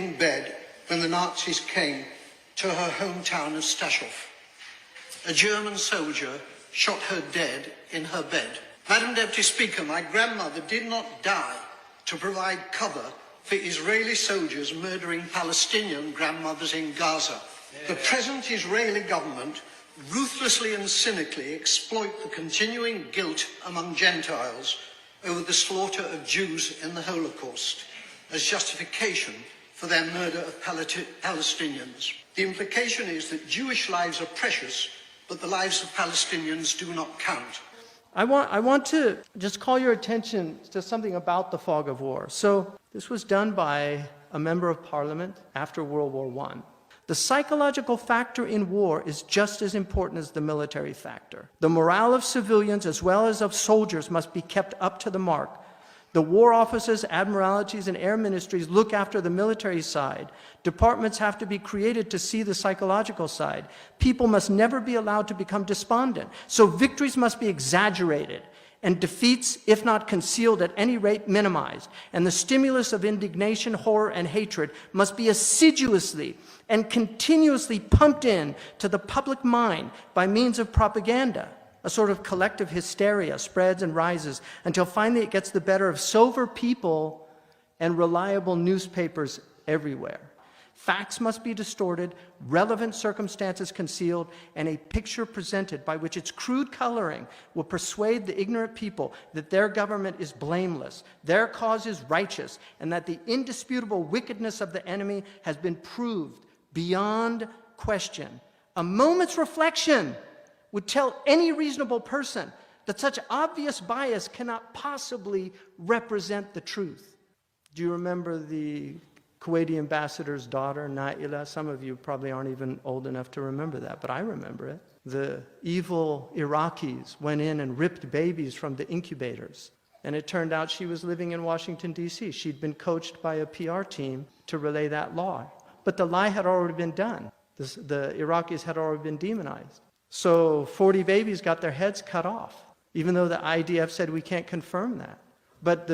in bed when the Nazis came to her hometown of Stachov. A German soldier shot her dead in her bed. Madam Deputy Speaker, my grandmother did not die to provide cover for Israeli soldiers murdering Palestinian grandmothers in Gaza. The present Israeli government ruthlessly and cynically exploit the continuing guilt among Gentiles over the slaughter of Jews in the Holocaust as justification for their murder of Palestinians. The implication is that Jewish lives are precious, but the lives of Palestinians do not count. I want to just call your attention to something about the fog of war. So this was done by a member of parliament after World War I. The psychological factor in war is just as important as the military factor. The morale of civilians as well as of soldiers must be kept up to the mark. The war offices, admiralties, and air ministries look after the military side. Departments have to be created to see the psychological side. People must never be allowed to become despondent. So victories must be exaggerated, and defeats, if not concealed, at any rate minimized. And the stimulus of indignation, horror, and hatred must be assiduously and continuously pumped in to the public mind by means of propaganda. A sort of collective hysteria spreads and rises until finally it gets the better of sober people and reliable newspapers everywhere. Facts must be distorted, relevant circumstances concealed, and a picture presented by which its crude coloring will persuade the ignorant people that their government is blameless, their cause is righteous, and that the indisputable wickedness of the enemy has been proved beyond question. A moment's reflection would tell any reasonable person that such obvious bias cannot possibly represent the truth. Do you remember the Kuwaiti ambassador's daughter, Naila? Some of you probably aren't even old enough to remember that, but I remember it. The evil Iraqis went in and ripped babies from the incubators. And it turned out she was living in Washington, D.C. She'd been coached by a PR team to relay that lie. But the lie had already been done. The Iraqis had already been demonized. So 40 babies got their heads cut off, even though the IDF said we can't confirm that. But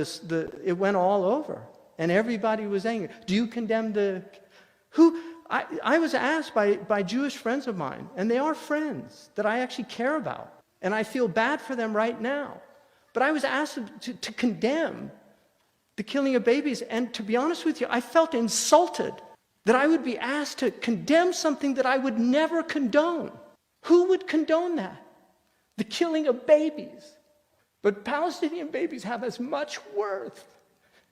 it went all over, and everybody was angry. Do you condemn I was asked by Jewish friends of mine, and they are friends that I actually care about, and I feel bad for them right now. But I was asked to condemn the killing of babies, and to be honest with you, I felt insulted that I would be asked to condemn something that I would never condone. Who would condone that? The killing of babies. But Palestinian babies have as much worth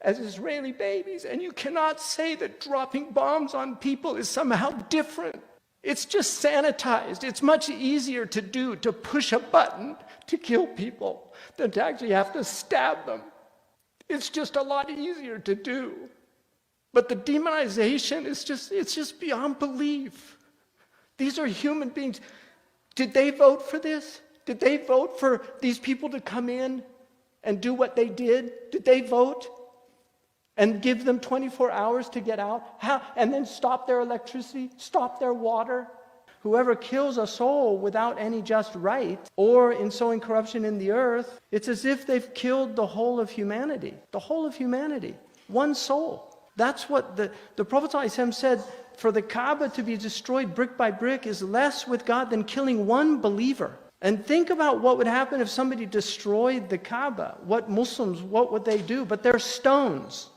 as Israeli babies, and you cannot say that dropping bombs on people is somehow different. It's just sanitized. It's much easier to do, to push a button to kill people than to actually have to stab them. It's just a lot easier to do. But the demonization is just beyond belief. These are human beings. Did they vote for this? Did they vote for these people to come in and do what they did? Did they vote and give them 24 hours to get out? How? And then stop their electricity, stop their water? Whoever kills a soul without any just right, or in sowing corruption in the earth, it's as if they've killed the whole of humanity. The whole of humanity. One soul. That's what the Prophet ﷺ said. For the Kaaba to be destroyed brick by brick is less with God than killing one believer. And think about what would happen if somebody destroyed the Kaaba. What would they do? But they're stones.